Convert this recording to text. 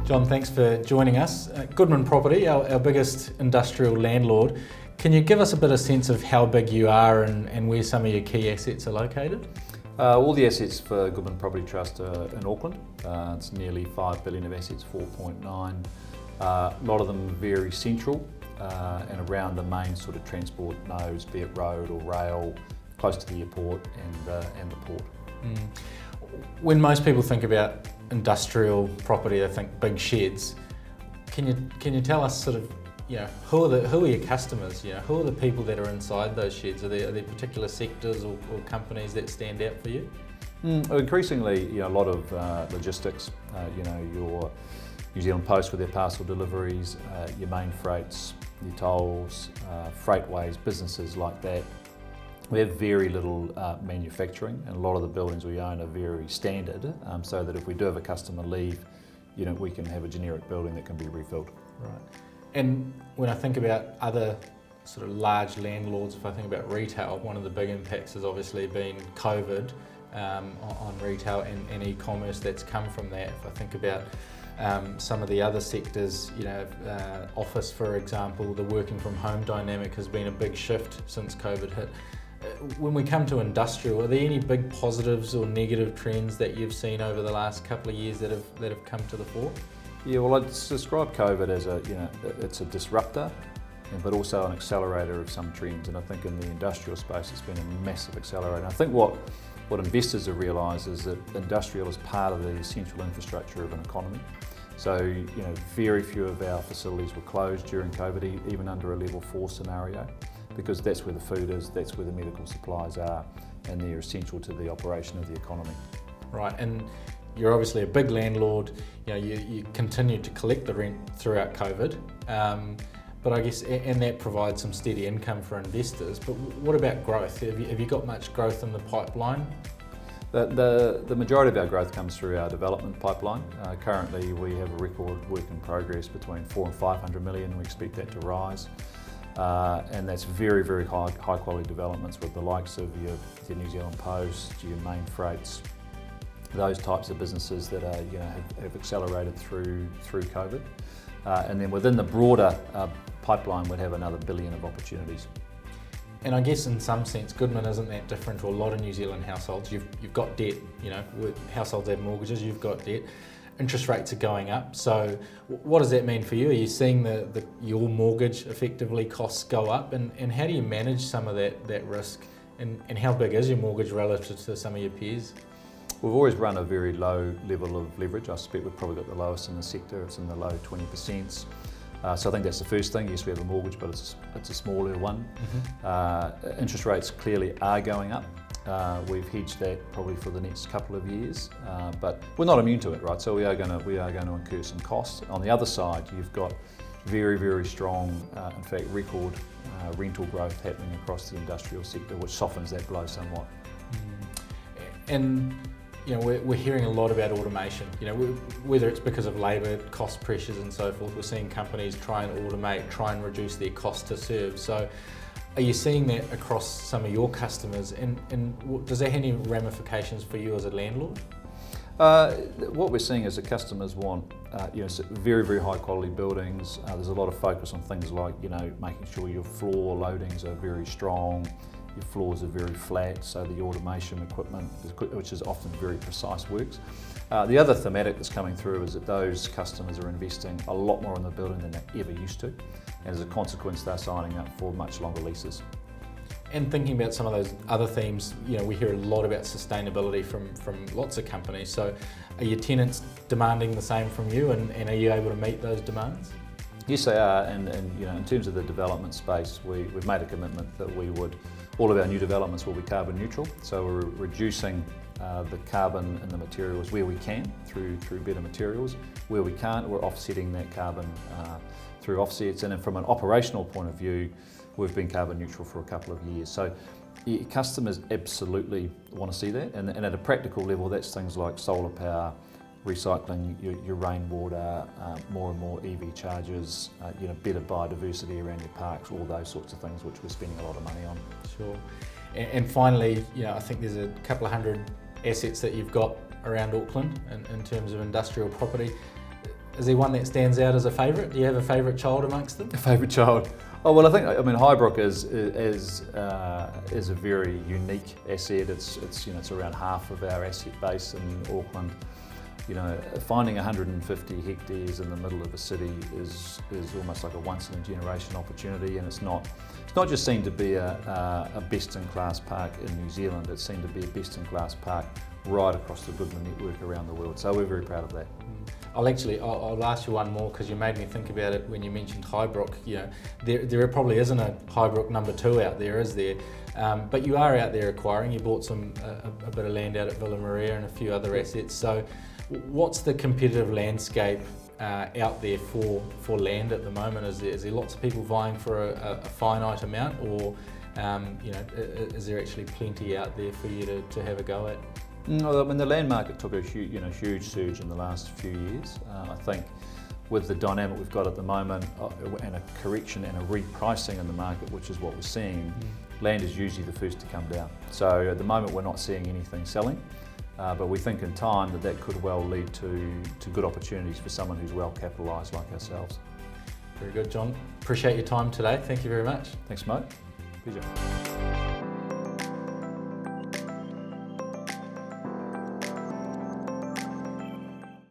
John, thanks for joining us. Goodman Property, our biggest industrial landlord. Can you give us a bit of sense of how big you are and where some of your key assets are located? All the assets for Goodman Property Trust are in Auckland. It's nearly 5 billion of assets, 4.9. A lot of them very central and around the main sort of transport nodes, be it road or rail, close to the airport and the port. When most people think about industrial property, they think big sheds. Can you tell us sort of, who are your customers? Who are the people that are inside those sheds? Are there particular sectors or companies that stand out for you? Increasingly, a lot of logistics. Your New Zealand Post with their parcel deliveries, your main freights, your tolls, freightways, businesses like that. We have very little manufacturing, and a lot of the buildings we own are very standard, so that if we do have a customer leave, we can have a generic building that can be refilled. Right. And when I think about other sort of large landlords, if I think about retail, one of the big impacts has obviously been COVID on retail and e-commerce that's come from that. If I think about some of the other sectors, office, for example, the working from home dynamic has been a big shift since COVID hit. When we come to industrial, are there any big positives or negative trends that you've seen over the last couple of years that have come to the fore? Yeah, well, I'd describe COVID as it's a disruptor, but also an accelerator of some trends. And I think in the industrial space, it's been a massive accelerator. And I think what investors have realised is that industrial is part of the essential infrastructure of an economy. So, very few of our facilities were closed during COVID, even under a level 4 scenario, because that's where the food is, that's where the medical supplies are, and they're essential to the operation of the economy. Right, and you're obviously a big landlord. You continued to collect the rent throughout COVID, but I guess, and that provides some steady income for investors. But what about growth? Have you got much growth in the pipeline? The majority of our growth comes through our development pipeline. Currently, we have a record work in progress between 400 and 500 million. We expect that to rise. And that's very, very high quality developments with the likes of your New Zealand Post, your main freights, those types of businesses that have accelerated through COVID. And then within the broader pipeline, we'd have another 1 billion of opportunities. And I guess in some sense, Goodman isn't that different to a lot of New Zealand households. You've got debt, households have mortgages, you've got debt. Interest rates are going up. So what does that mean for you? Are you seeing your mortgage effectively costs go up? And how do you manage some of that risk? And how big is your mortgage relative to some of your peers? We've always run a very low level of leverage. I suspect we've probably got the lowest in the sector. It's in the low 20%. So I think that's the first thing. Yes, we have a mortgage, but it's a smaller one. Mm-hmm. Interest rates clearly are going up. We've hedged that probably for the next couple of years, but we're not immune to it, right? So we are going to incur some costs. On the other side, you've got very, very strong, in fact, record rental growth happening across the industrial sector, which softens that blow somewhat. And we're hearing a lot about automation. Whether it's because of labour cost pressures and so forth, we're seeing companies try and automate, try and reduce their cost to serve. So, are you seeing that across some of your customers, and does that have any ramifications for you as a landlord? What we're seeing is that customers want very, very high quality buildings. There's a lot of focus on things like making sure your floor loadings are very strong, your floors are very flat, so the automation equipment, which is often very precise, works. The other thematic that's coming through is that those customers are investing a lot more in the building than they ever used to, and as a consequence they're signing up for much longer leases. And thinking about some of those other themes, we hear a lot about sustainability from lots of companies. So are your tenants demanding the same from you, and are you able to meet those demands? Yes, they are, and in terms of the development space, we've made a commitment that all of our new developments will be carbon neutral. So we're reducing the carbon in the materials where we can through better materials. Where we can't, we're offsetting that carbon through offsets. And then from an operational point of view, we've been carbon neutral for a couple of years. So customers absolutely want to see that. And at a practical level, that's things like solar power, recycling your rainwater, more and more EV chargers, better biodiversity around your parks, all those sorts of things which we're spending a lot of money on. Sure. And finally, I think there's a couple of hundred assets that you've got around Auckland in terms of industrial property. is there one that stands out as a favourite? Do you have a favourite child amongst them? A favourite child? Oh well, I mean Highbrook is a very unique asset. It's around half of our asset base in Auckland. Finding 150 hectares in the middle of a city is almost like a once in a generation opportunity, and it's not just seen to be a best-in-class park in New Zealand, it's seen to be a best-in-class park right across the Goodman network around the world. So we're very proud of that. I'll ask you one more, because you made me think about it when you mentioned Highbrook. There probably isn't a Highbrook number 2 out there, is there? But you are out there acquiring. You bought a bit of land out at Villa Maria and a few other assets. So what's the competitive landscape out there for land at the moment? Is there lots of people vying for a finite amount, or is there actually plenty out there for you to have a go at? No, I mean the land market took a huge surge in the last few years. I think with the dynamic we've got at the moment, and a correction and a repricing in the market, which is what we're seeing, land is usually the first to come down. So at the moment we're not seeing anything selling, but we think in time that could well lead to good opportunities for someone who's well capitalised like ourselves. Very good, John. Appreciate your time today. Thank you very much. Thanks, mate. Pleasure.